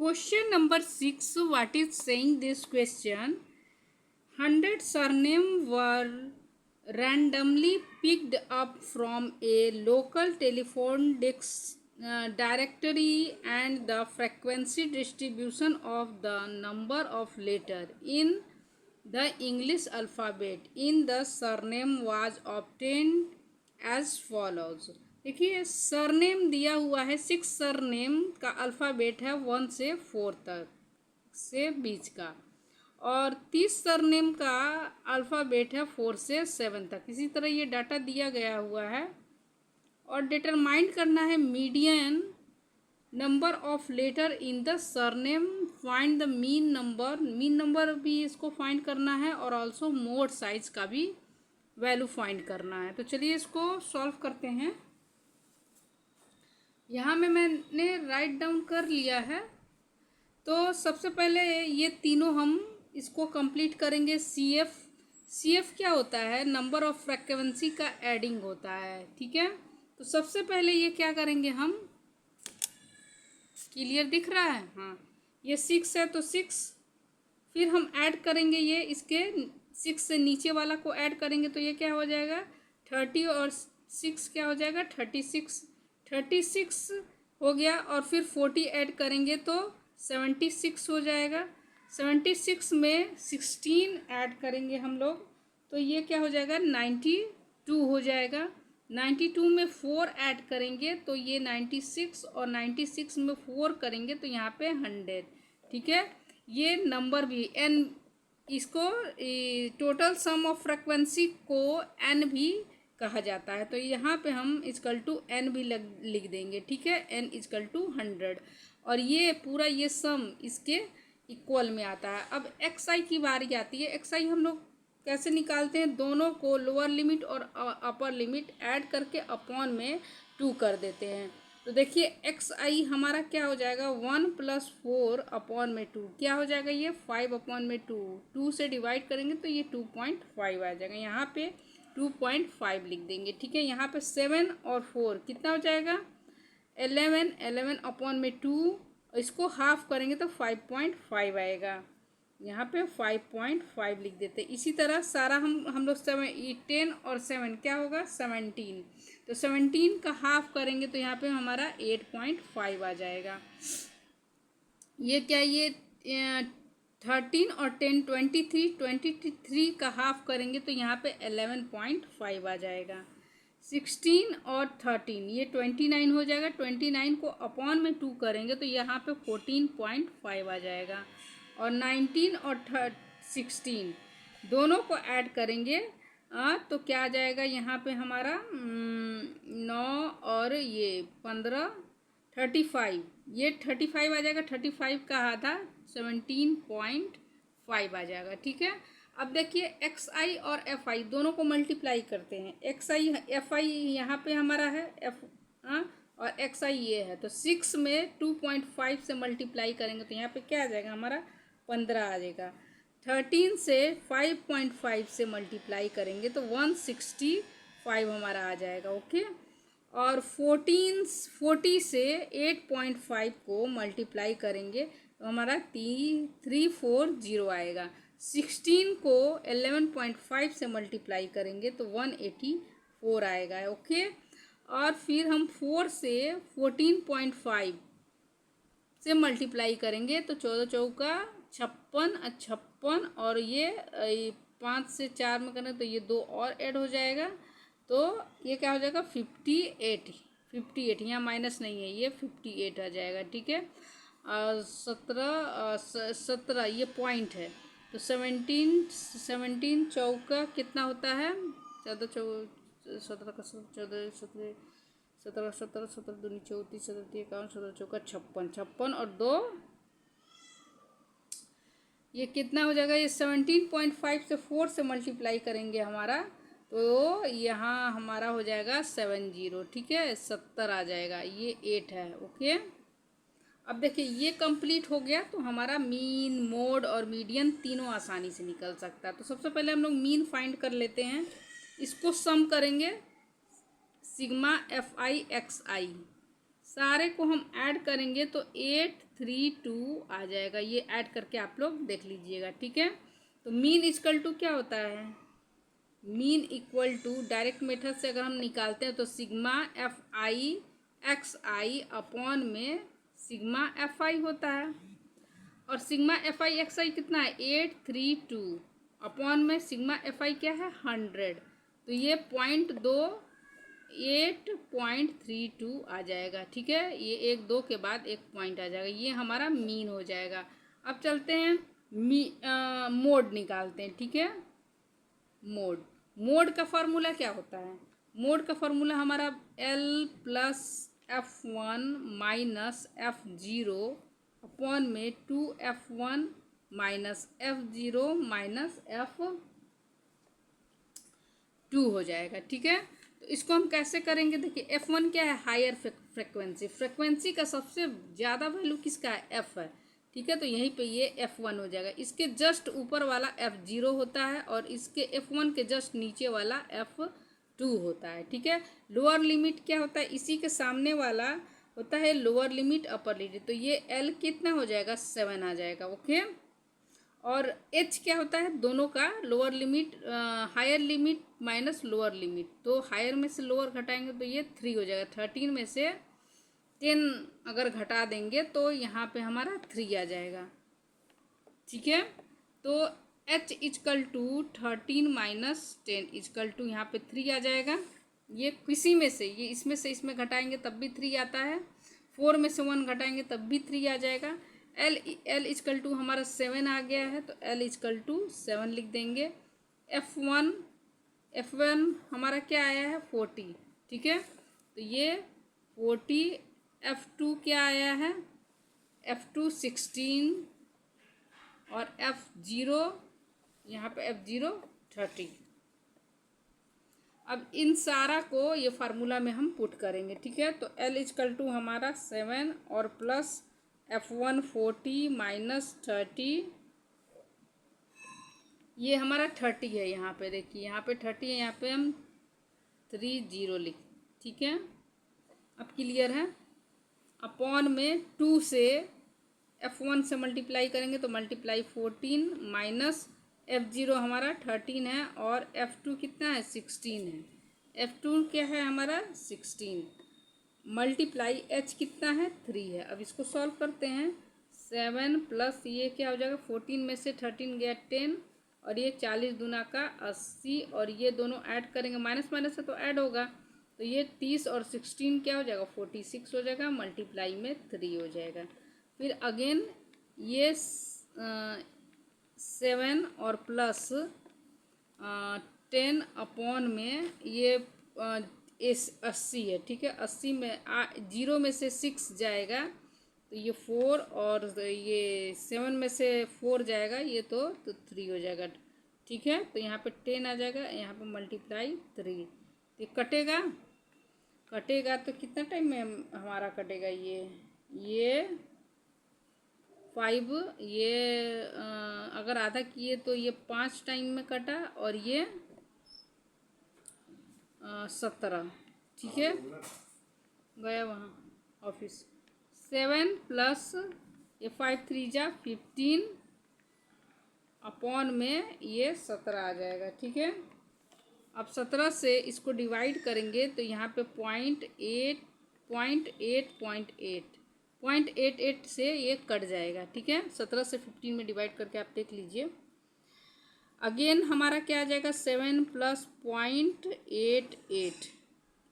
Question number 6. What is saying this question? 100 surnames were randomly picked up from a local telephone directory, and the frequency distribution of the number of letters in the English alphabet in the surname was obtained as follows. देखिए surname दिया हुआ है, 6 surname का alphabet है 1 से 4 तक से बीच का, और 30 सरनेम का अल्फ़ाबेट है 4 से 7 तक। इसी तरह ये डाटा दिया गया हुआ है और डिटरमाइन करना है median number of letter in the surname, find the mean number भी इसको फाइंड करना है और ऑल्सो मोड साइज का भी वैल्यू फाइंड करना है। तो चलिए इसको सॉल्व करते हैं। यहाँ में मैंने राइट डाउन कर लिया है। तो सबसे पहले ये तीनों हम इसको कंप्लीट करेंगे। सी एफ क्या होता है? नंबर ऑफ फ्रीक्वेंसी का एडिंग होता है, ठीक है। तो सबसे पहले ये क्या करेंगे हम, क्लियर दिख रहा है? हाँ, ये 6 है तो 6, फिर हम ऐड करेंगे ये इसके 6 से नीचे वाला को ऐड करेंगे तो ये क्या हो जाएगा 30 और 6 क्या हो जाएगा 36 हो गया, और फिर 40 ऐड करेंगे तो 76 हो जाएगा। 76 में 16 ऐड करेंगे हम लोग तो ये क्या हो जाएगा 92 हो जाएगा। 92 में 4 ऐड करेंगे तो ये 96, और 96 में 4 करेंगे तो यहाँ पे 100, ठीक है। ये नंबर भी n, इसको टोटल सम ऑफ फ्रीक्वेंसी को n भी कहा जाता है। तो यहाँ पे हम इक्वल टू n भी लिख देंगे, ठीक है। n इक्वल टू 100, और ये पूरा ये सम इसके इक्वल में आता है। अब xi की बारी आती है। xi हम लोग कैसे निकालते हैं? दोनों को लोअर लिमिट और अपर लिमिट ऐड करके अपॉन में 2 कर देते हैं। तो देखिए xi हमारा क्या हो जाएगा 1 + 4 अपॉन में 2 क्या हो जाएगा ये 5 अपॉन में 2 से डिवाइड करेंगे तो ये 2.5 आ जाएगा। यहाँ पे 2.5 लिख देंगे, ठीक है। यहाँ पे 7 और 4 कितना हो जाएगा 11 अपॉन में 2, इसको हाफ करेंगे तो 5.5 आएगा। यहाँ पे 5.5 लिख देते हैं। इसी तरह सारा हम लोग 10 और 7 क्या होगा 17, तो 17 का हाफ करेंगे तो यहाँ पे हमारा 8.5 आ जाएगा। ये क्या, ये 13 और 10 23 का हाफ करेंगे तो यहाँ पे 11.5 आ जाएगा। 16 और 13 ये 29 हो जाएगा। 29 को अपॉन में 2 करेंगे तो यहाँ पे 14.5 आ जाएगा। और 19 और 16 दोनों को ऐड करेंगे तो क्या आ जाएगा यहाँ पे हमारा 9 और ये 15 35, ये 35 आ जाएगा। 35 का आधा 17.5 आ जाएगा, ठीक है। अब देखिए xi और fi दोनों को मल्टीप्लाई करते हैं। xi fi यहाँ पे हमारा है और xi ये है, तो 6 में 2.5 से मल्टीप्लाई करेंगे तो यहाँ पे क्या आ जाएगा हमारा 15 आ जाएगा। 13 से 5.5 से मल्टीप्लाई करेंगे तो 165 हमारा आ जाएगा, ओके। और 40 से 8.5 को मल्टीप्लाई करेंगे तो हमारा 340 आएगा। 16 को 11.5 से मल्टीप्लाई करेंगे तो 184 आएगा, ओके। और फिर हम 4 से 14.5 से मल्टीप्लाई करेंगे तो 14 चौका 56, और ये 5 से 4 में करें तो ये 2 और ऐड हो जाएगा तो ये क्या हो जाएगा 58। यहाँ माइनस नहीं है, ये 58 आ जाएगा, ठीक है। 17 ये पॉइंट है तो 17 चौका कितना होता है 14 17 का 14 17 दूनी 34 17 51 17 चौका 56 और 2 ये कितना हो जाएगा, ये 17.5 से 4 से मल्टीप्लाई करेंगे हमारा तो यहाँ हमारा हो जाएगा 70, ठीक है। 70 आ जाएगा, ये 8 है, ओके। अब देखिए ये कंप्लीट हो गया तो हमारा मीन, मोड और मीडियन तीनों आसानी से निकल सकता है। तो सबसे पहले हम लोग मीन फाइंड कर लेते हैं। इसको सम करेंगे सिग्मा fi xi, सारे को हम ऐड करेंगे तो 832 आ जाएगा। ये ऐड करके आप लोग देख लीजिएगा, ठीक है। तो मीन इक्वल टू क्या होता है, mean equal to direct method से अगर हम निकालते हैं तो sigma F I X I upon में सिग्मा एफ आई होता है। और sigma F I X I कितना है 832 अपॉन में सिग्मा एफ आई क्या है 100। तो ये 8.32 आ जाएगा, ठीक है। ये 1 2 के बाद एक पॉइंट आ जाएगा, ये हमारा मीन हो जाएगा। अब चलते हैं मोड निकालते हैं, ठीक है। मोड का फॉर्मूला क्या होता है, मोड का फॉर्मूला हमारा L plus F1 minus F0 upon में 2F1 minus F0 minus F2 हो जाएगा, ठीक है। तो इसको हम कैसे करेंगे, देखिए F1 क्या है, हायर फ्रिक्वेंसी, फ्रिक्वेंसी का सबसे ज़्यादा वैल्यू किसका है, F है, ठीक है। तो यहीं पे ये F1 हो जाएगा। इसके जस्ट ऊपर वाला F0 होता है और इसके F1 के जस्ट नीचे वाला F2 होता है, ठीक है। लोअर लिमिट क्या होता है, इसी के सामने वाला होता है लोअर लिमिट अपर लिमिट। तो ये L कितना हो जाएगा 7 आ जाएगा, ओके। और H क्या होता है, दोनों का lower limit, higher limit minus lower limit. तो हायर में से लोअर घटाएंगे तो ये 3 हो जाएगा। 13 में से 10 अगर घटा देंगे तो यहाँ पे हमारा 3 आ जाएगा, ठीक है। तो H equal to 13 minus 10 equal to यहाँ पे 3 आ जाएगा। ये किसी में से, ये इसमें से इसमें घटाएंगे तब भी 3 आता है, 4 में से 1 घटाएंगे तब भी 3 आ जाएगा। L इजकल टू हमारा 7 आ गया है, तो L इजकल टू 7 लिख देंगे। F1 हमारा क्या आया है 40, ठीक है। तो ये 40। F2 क्या आया है, F2 16 और F0 यहाँ पे F0 30। अब इन सारा को ये फार्मूला में हम पुट करेंगे, ठीक है। तो L इजकल टू हमारा 7 और प्लस F1 40 माइनस 30, ये हमारा 30 है। यहाँ पे देखिए, यहाँ पे 30 है, यहाँ पे हम 30 लिख, ठीक है। अब क्लियर है। अपॉन में 2 से F1 से मल्टीप्लाई करेंगे तो मल्टीप्लाई 14 माइनस F0 हमारा 13 है और F2 कितना है 16 है। F2 क्या है हमारा 16 मल्टीप्लाई H कितना है 3 है। अब इसको सॉल्व करते हैं। 7 प्लस ये क्या हो जाएगा 14 में से 13 गया 10 और ये 40 दूना का 80 और ये दोनों ऐड करेंगे, माइनस माइनस से तो ऐड होगा, तो ये 30 और 16 क्या हो जाएगा 46 हो जाएगा, मल्टीप्लाई में 3 हो जाएगा। फिर अगेन ये 7 और प्लस 10 अपॉन में ये 80 है, ठीक है। 80 में 0 में से 6 जाएगा तो ये 4 और ये 7 में से 4 जाएगा, ये तो 3 हो जाएगा, ठीक है। तो यहाँ पे 10 आ जाएगा, यहाँ पे मल्टीप्लाई 3। तो कटेगा तो कितना टाइम में हमारा कटेगा, ये 5, ये अगर आधा किए तो ये 5 टाइम में कटा और ये 17, ठीक है। गया वहाँ ऑफिस। 7 प्लस ये 5 3 जा 15 अपॉन में ये 17 आ जाएगा, ठीक है। अब 17 से इसको डिवाइड करेंगे तो यहाँ पे 0.88 से ये कट जाएगा, ठीक है। 17 से 15 में डिवाइड करके आप देख लीजिए। अगेन हमारा क्या आ जाएगा 7 प्लस 0.88,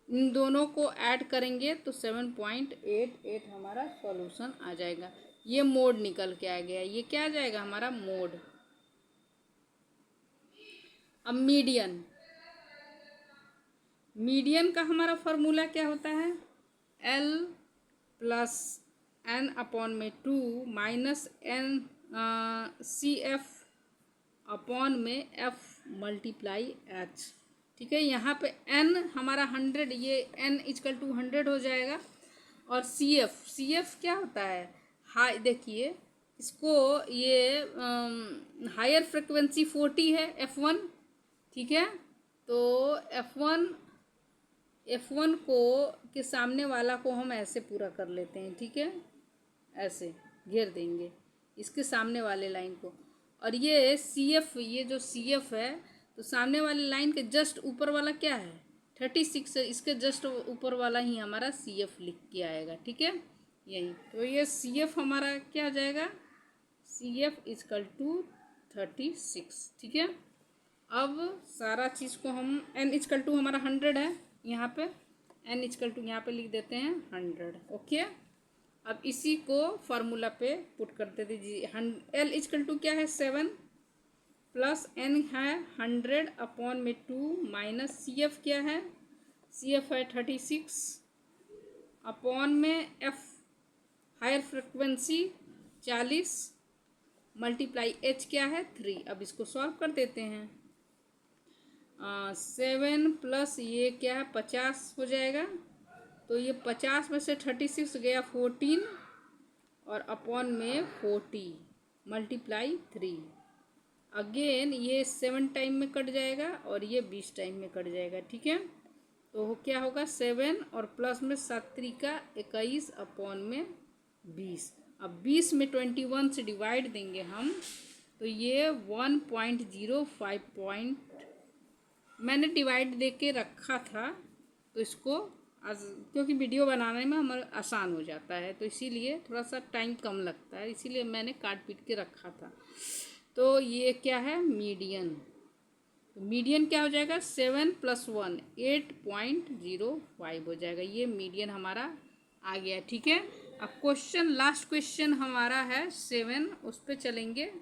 इन दोनों को ऐड करेंगे तो 7.88 हमारा सॉल्यूशन आ जाएगा। ये मोड निकल के आ गया, ये क्या आ जाएगा हमारा मोड। अब मीडियन का हमारा फॉर्मूला क्या होता है, L प्लस n अपॉन में 2 माइनस n CF अपॉन में F मल्टीप्लाई H, ठीक है। यहाँ पे n हमारा 100, ये n इजकल टू 100 हो जाएगा। और CF क्या होता है, हाई, देखिए इसको, ये हायर फ्रिक्वेंसी 40 है F1, ठीक है। तो F1 F1 को के सामने वाला को हम ऐसे पूरा कर लेते हैं, ठीक है, ऐसे घेर देंगे इसके सामने वाले लाइन को। और ये CF, ये जो CF है, तो सामने वाले लाइन के जस्ट ऊपर वाला क्या है 36 है, इसके जस्ट ऊपर वाला ही हमारा CF लिख के आएगा, ठीक है, यही। तो ये CF हमारा क्या हो जाएगा, CF इजकल टू 36, ठीक है। अब सारा चीज़ को हम n इजकल टू हमारा 100 है यहाँ पे, n इजकल टू यहाँ पे लिख देते हैं 100, ओके। अब इसी को फार्मूला पे पुट कर देते जी। l इजकल टू क्या है 7 प्लस n है 100 अपॉन में 2 माइनस CF क्या है, CF है 36 अपॉन में f higher frequency 40 multiply h क्या है 3। अब इसको सॉल्व कर देते हैं। 7 प्लस ये क्या है 50 हो जाएगा, तो ये 50 में से 36 गया 14 और अपॉन में 40 मल्टीप्लाई 3। अगेन ये 7 टाइम में कट जाएगा और ये 20 टाइम में कट जाएगा, ठीक है। तो क्या होगा 7 और प्लस में 7 का 21 अपॉन में 20। अब 20 में 21 से डिवाइड देंगे हम, तो ये 1.05 मैंने डिवाइड दे के रखा था, तो इसको क्योंकि वीडियो बनाने में हमारा आसान हो जाता है, तो इसीलिए थोड़ा सा टाइम कम लगता है, इसीलिए मैंने काट पीट के रखा था। तो ये क्या है मीडियन, तो मीडियन क्या हो जाएगा 7 + 1 8.05 हो जाएगा, ये मीडियन हमारा आ गया, ठीक है। अब क्वेश्चन, लास्ट क्वेश्चन हमारा है 7, उस पर चलेंगे।